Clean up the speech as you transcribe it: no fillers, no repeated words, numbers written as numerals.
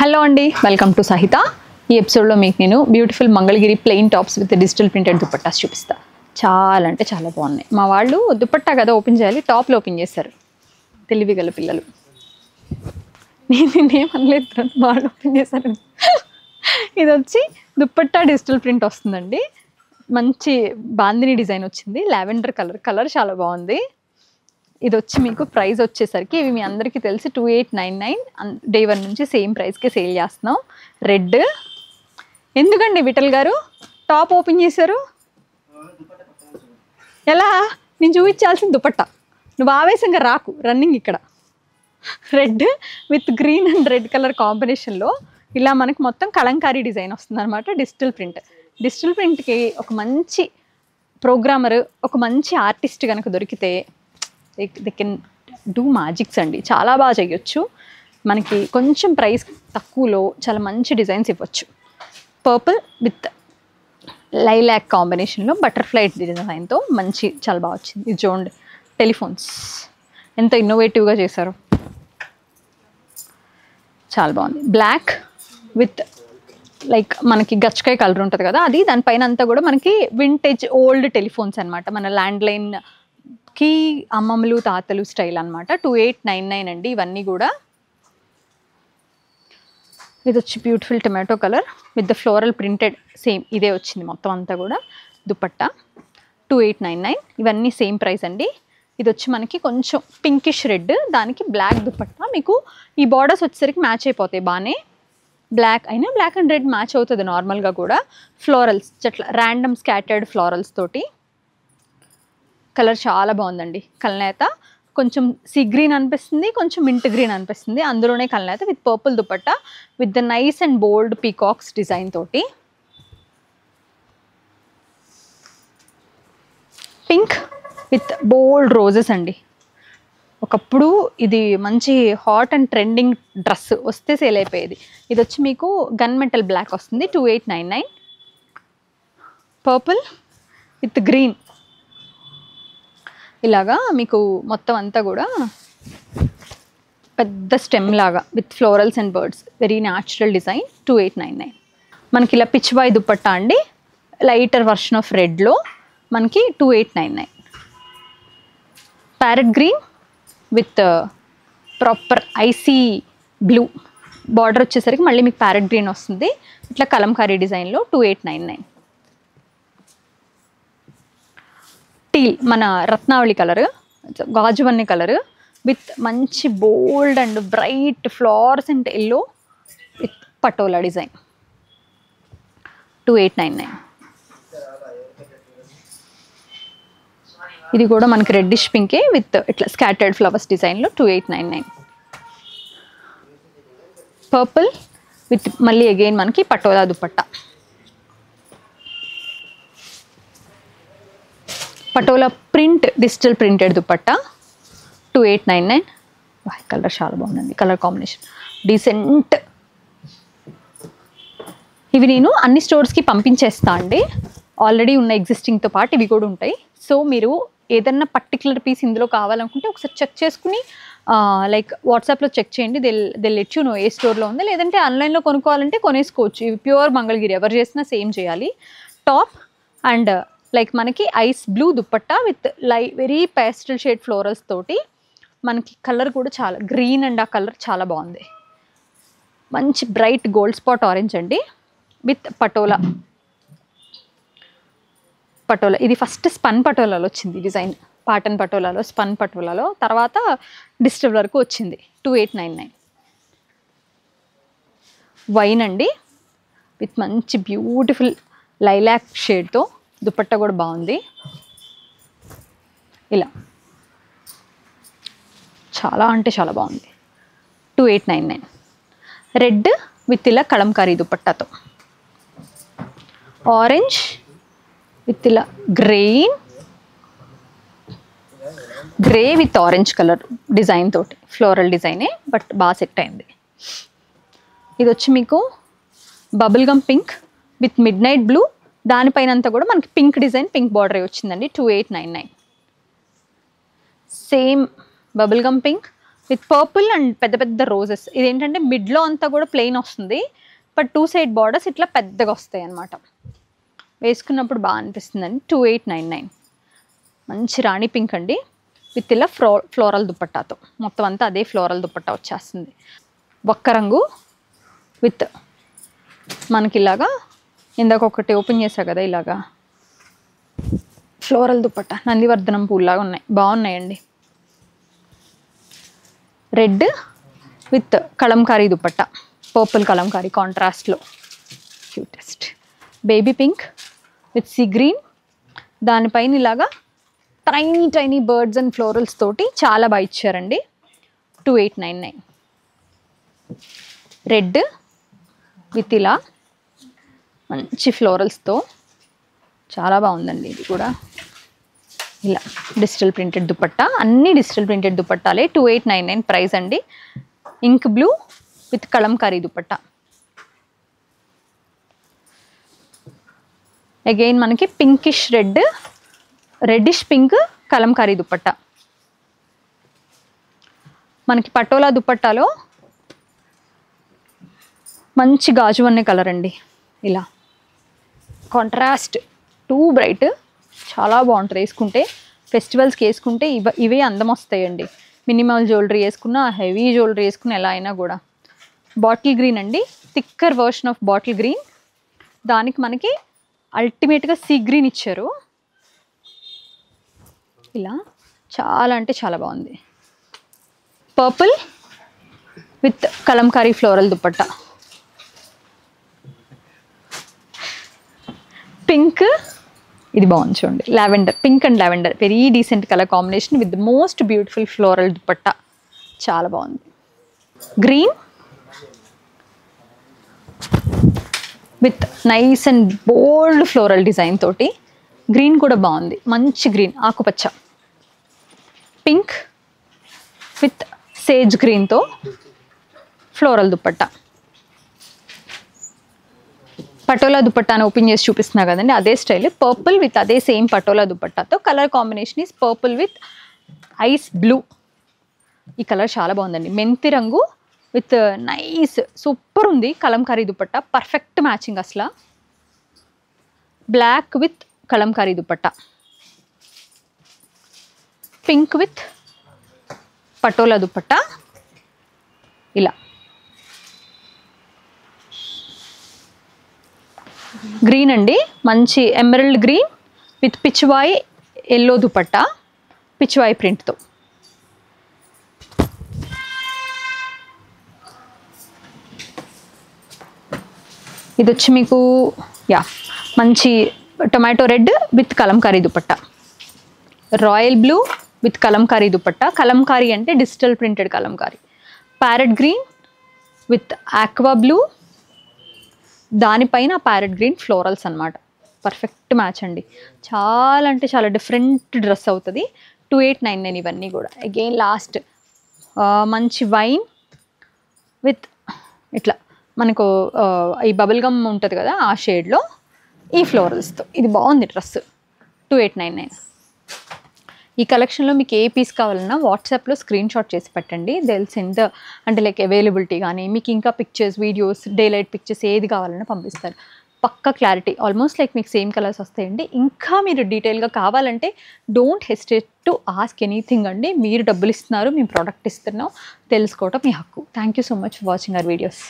Hello అండి, welcome to సహిత. ఈ ఎపిసోడ్లో మీకు నేను beautiful Mangalagiri plain tops with digital printed dupattas చూపిస్తా. చాలా అంటే చాలా బాగున్నాయి. మా వాళ్ళు దుపట్టా కదా ఓపెన్ చేయాలి, టాప్లో ఓపెన్ చేశారు. తెలివి గల పిల్లలు. నేనేమనలేదు, వాళ్ళు ఓపెన్ చేశారు. ఇది వచ్చి దుపట్టా డిజిటల్ ప్రింట్ వస్తుందండి. మంచి బాందిని డిజైన్ వచ్చింది. లావెండర్ కలర్ చాలా బాగుంది. ఇది వచ్చి మీకు ప్రైస్ వచ్చేసరికి ఇవి మీ అందరికీ తెలిసి 2899 డే 1 నుంచి సేమ్ ప్రైస్కే సేల్ చేస్తున్నాం. రెడ్. ఎందుకండి విఠల్ గారు టాప్ ఓపెన్ చేశారు? ఎలా? నేను చూపించాల్సిన దుపట్టా. నువ్వు ఆవేశంగా రాకు, రన్నింగ్ ఇక్కడ. Red with green and red colour కాంబినేషన్లో ఇలా మనకి మొత్తం కలంకారీ డిజైన్ వస్తుంది అనమాట. డిజిటల్ ప్రింట్కి ఒక మంచి ప్రోగ్రామర్, ఒక మంచి ఆర్టిస్ట్ కనుక దొరికితే దే కెన్ డూ మ్యాజిక్స్ అండి. చాలా బాగా చేయొచ్చు. మనకి కొంచెం ప్రైస్ తక్కువలో చాలా మంచి డిజైన్స్ ఇవ్వచ్చు. పర్పుల్ విత్ లైలాక్ కాంబినేషన్లో బటర్ఫ్లై డిజైన్తో చాలా బాగా వచ్చింది. ఇది చూడండి, టెలిఫోన్స్ ఎంత ఇన్నోవేటివ్గా చేశారు, చాలా బాగుంది. బ్లాక్ విత్ లైక్ మనకి గచ్చకాయ కలర్ ఉంటుంది కదా, అది దానిపైన అంతా కూడా మనకి వింటేజ్ ఓల్డ్ టెలిఫోన్స్ అనమాట. మన ల్యాండ్లైన్కి అమ్మమ్మలు తాతలు స్టైల్ అనమాట. 2899 అండి ఇవన్నీ కూడా. ఇది వచ్చి beautiful tomato colour with the floral printed, same ఇదే వచ్చింది మొత్తం అంతా కూడా. దుపట్టా 2899, ఇవన్నీ సేమ్ ప్రైస్ అండి. ఇది వచ్చి మనకి కొంచెం పింకిష్ రెడ్, దానికి బ్లాక్ దుపట్టా. మీకు ఈ బార్డర్స్ వచ్చేసరికి మ్యాచ్ అయిపోతాయి బాగానే. బ్లాక్ అయినా బ్లాక్ అండ్ రెడ్ మ్యాచ్ అవుతుంది నార్మల్గా కూడా. ఫ్లోరల్స్ అట్లా ర్యాండమ్ స్కాటర్డ్ ఫ్లోరల్స్ తోటి. కలర్ చాలా బాగుందండి. కల్నేత కొంచెం సీ గ్రీన్ అనిపిస్తుంది, కొంచెం మింట్ గ్రీన్ అనిపిస్తుంది. అందులోనే కల్నేత with purple dupatta with the nice and bold peacocks design తోటి. పింక్ విత్ బోల్డ్ రోజెస్ అండి. ఒకప్పుడు ఇది మంచి హాట్ అండ్ ట్రెండింగ్ డ్రెస్, వస్తే సేల్ అయిపోయేది. ఇది వచ్చి మీకు గన్ మెటల్ బ్లాక్ వస్తుంది. 2899. పర్పుల్ విత్ గ్రీన్, ఇలాగా మీకు మొత్తం అంతా కూడా పెద్ద స్టెమ్ లాగా with florals and birds, very natural design. 2899. మనకి ఇలా పిచ్ బాయ్ దుపట్టా అండి, లైటర్ వర్షన్ ఆఫ్ రెడ్లో మనకి 2899. Parrot green with proper IC blue border వచ్చేసరికి మళ్ళీ మీకు ప్యారెట్ గ్రీన్ వస్తుంది. ఇట్లా కలంకారీ డిజైన్లో 2899. టీల్ మన రత్నావళి కలర్, గాజువన్ని కలర్ విత్ మంచి bold and bright flowers and yellow with patola design. 2899. ఇది కూడా మనకి రెడ్డిష్ పింకే విత్ ఇట్లా స్కాటర్డ్ ఫ్లవర్స్ డిజైన్లో 2899. పర్పుల్ విత్ మళ్ళీ అగైన్ మనకి patola dupatta. Patola print digital printed dupatta 2899. Colour చాలా బాగుందండి, కలర్ కాంబినేషన్ డీసెంట్. ఇవి నేను అన్ని స్టోర్స్కి పంపించేస్తా అండి. ఆల్రెడీ ఉన్న ఎగ్జిస్టింగ్తో పాటు ఇవి కూడా ఉంటాయి. సో మీరు ఏదన్నా పర్టికులర్ పీస్ ఇందులో కావాలనుకుంటే ఒకసారి చెక్ చేసుకుని లైక్ వాట్సాప్లో చెక్ చేయండి. దే లెట్ యు నో ఏ స్టోర్లో ఉంది. లేదంటే ఆన్లైన్లో కొనుక్కోవాలంటే కొనేసుకోవచ్చు. ఇవి ప్యూర్ మంగళగిరి, ఎవరు చేసినా సేమ్ చేయాలి. టాప్ అండ్ లైక్ మనకి ice blue dupatta with very pastel shade florals తోటి. మనకి కలర్ కూడా చాలా గ్రీన్ అండ్ ఆ కలర్ చాలా బాగుంది. మంచి బ్రైట్ గోల్డ్ స్పాట్ ఆరెంజ్ అండి విత్ పటోలా. ఇది ఫస్ట్ స్పన్ పటోలాలో వచ్చింది డిజైన్, పాటన్ పటోలాలో, స్పన్ పటోలాలో, తర్వాత డిజిటల్ వరకు వచ్చింది. 2899. వైన్ అండి విత్ మంచి బ్యూటిఫుల్ లైలాక్ షేడ్తో దుపట్టా కూడా బాగుంది. ఇలా చాలా అంటే చాలా బాగుంది. 2899. రెడ్ విత్ ఇలా కలంకారీ దుపట్టాతో. ఆరెంజ్ విత్ ఇలా grey with orange colour design తోటి, ఫ్లోరల్ డిజైనే బట్ బాగా సెట్ అయింది. ఇది వచ్చి మీకు bubble gum pink with midnight blue, దానిపైన అంతా కూడా మనకి పింక్ డిజైన్, పింక్ బార్డర్ వచ్చిందండి. 2899. Same bubble gum pink with purple and పెద్ద పెద్ద రోజెస్. ఇదేంటంటే మిడ్లో అంతా కూడా ప్లెయిన్ వస్తుంది, బట్ 2 సైడ్ బార్డర్స్ ఇట్లా పెద్దగా వస్తాయి అన్నమాట. వేసుకున్నప్పుడు బాగా అనిపిస్తుందండి. 2899. మంచి రాణి పింక్ అండి, విత్ ఇలా ఫ్లోరల్ దుపట్టాతో. మొత్తం అంతా అదే ఫ్లోరల్ దుపట్టా వచ్చేస్తుంది. ఒక్క రంగు విత్ మనకి ఇలాగా ఇందాక ఒకటి ఓపెన్ చేసా కదా, ఇలాగా ఫ్లోరల్ దుపట్టా నందివర్ధనం పూల్లాగా ఉన్నాయి, బాగున్నాయండి. Red with Kalamkari dupatta, purple kalamkari కాంట్రాస్ట్లో cutest. Baby pink with sea green, దానిపైన ఇలాగా tiny tiny birds and florals తోటి చాలా బాగా ఇచ్చారండి. 2899. రెడ్ విత్ ఇలా మంచి ఫ్లోరల్స్తో చాలా బాగుందండి. ఇది కూడా ఇలా డిజిటల్ ప్రింటెడ్ దుపట్టా, అన్ని డిజిటల్ ప్రింటెడ్ దుపట్టాలే. 2899 ప్రైస్ అండి. Ink blue with Kalamkari dupatta. Again మనకి pinkish red, reddish pink kalamkari dupatta. మనకి పటోలా దుపట్టాలో మంచి గాజు వన్నె కలర్ అండి. ఇలా కాంట్రాస్ట్, టూ బ్రైట్, చాలా బాగుంటుంది వేసుకుంటే. ఫెస్టివల్స్కి వేసుకుంటే ఇవే అందం వస్తాయండి. మినిమల్ జ్యువెలరీ వేసుకున్నా, హెవీ జ్యువెలరీ వేసుకున్నా ఎలా అయినా కూడా. బాటిల్ గ్రీన్ అండి, thicker version of bottle green. దానికి మనకి అల్టిమేట్గా సీ గ్రీన్ ఇచ్చారు. ఇలా చాలా అంటే చాలా బాగుంది. Purple with Kalamkari floral dupatta. Pink, ఇది బాగుంది చూడండి, lavender, pink and lavender, very decent colour combination with most beautiful floral dupatta, చాలా బాగుంది. Green with nice and bold floral design తోటి. గ్రీన్ కూడా బాగుంది, మంచి గ్రీన్, ఆకుపచ్చ. పింక్ విత్ సేజ్ గ్రీన్తో ఫ్లోరల్ దుపట్టా. పటోలా దుపట్టాను ఓపెన్ చేసి చూపిస్తున్నా కదండి, అదే స్టైల్. పర్పుల్ విత్ అదే సేమ్ పటోలా దుపట్టాతో. Colour combination is purple with ice blue. ఈ కలర్ చాలా బాగుందండి. మెంతి రంగు విత్ నైస్ సూపర్ ఉంది కలంకారీ దుపట్టా, పర్ఫెక్ట్ మ్యాచింగ్ అసలు. Black with Kalamkari dupatta. Pink with Patola dupatta. ఇలా గ్రీన్ అండి, మంచి emerald green with Pichwai yellow dupatta, Pichwai ప్రింట్తో. ఇది వచ్చి మీకు మంచి tomato red with Kalamkari dupatta. Royal blue with Kalamkari dupatta. Kalamkari అంటే digital printed Kalamkari. Parrot green with aqua blue, దానిపైన ప్యారెట్ గ్రీన్ ఫ్లోరల్స్ అన్నమాట. పర్ఫెక్ట్ మ్యాచ్ అండి. చాలా అంటే చాలా డిఫరెంట్ డ్రెస్ అవుతుంది. 2899 ఇవన్నీ కూడా. అగైన్ లాస్ట్ మంచి వైన్ విత్ ఇట్లా మనకు ఈ బబుల్ గమ్ ఉంటుంది కదా ఆ షేడ్లో ఈ ఫ్లోరల్స్తో. ఇది బాగుంది డ్రెస్. 2899. ఈ కలెక్షన్లో మీకు ఏ పీస్ కావాలన్నా వాట్సాప్లో స్క్రీన్ షాట్ చేసి పెట్టండి. తెలిసింద అంటే లైక్ అవైలబిలిటీ కానీ మీకు ఇంకా pictures, videos, day light pictures ఏది కావాలన్నా పంపిస్తారు. పక్కా క్లారిటీ, ఆల్మోస్ట్ లైక్ మీకు సేమ్ కలర్స్ వస్తాయండి. ఇంకా మీరు డీటెయిల్గా కావాలంటే don't hesitate to ask anything అండి. మీరు డబ్బులు ఇస్తున్నారు, మేము ప్రోడక్ట్ ఇస్తున్నాం, తెలుసుకోవటం మీ హక్కు. Thank you so much for watching our videos.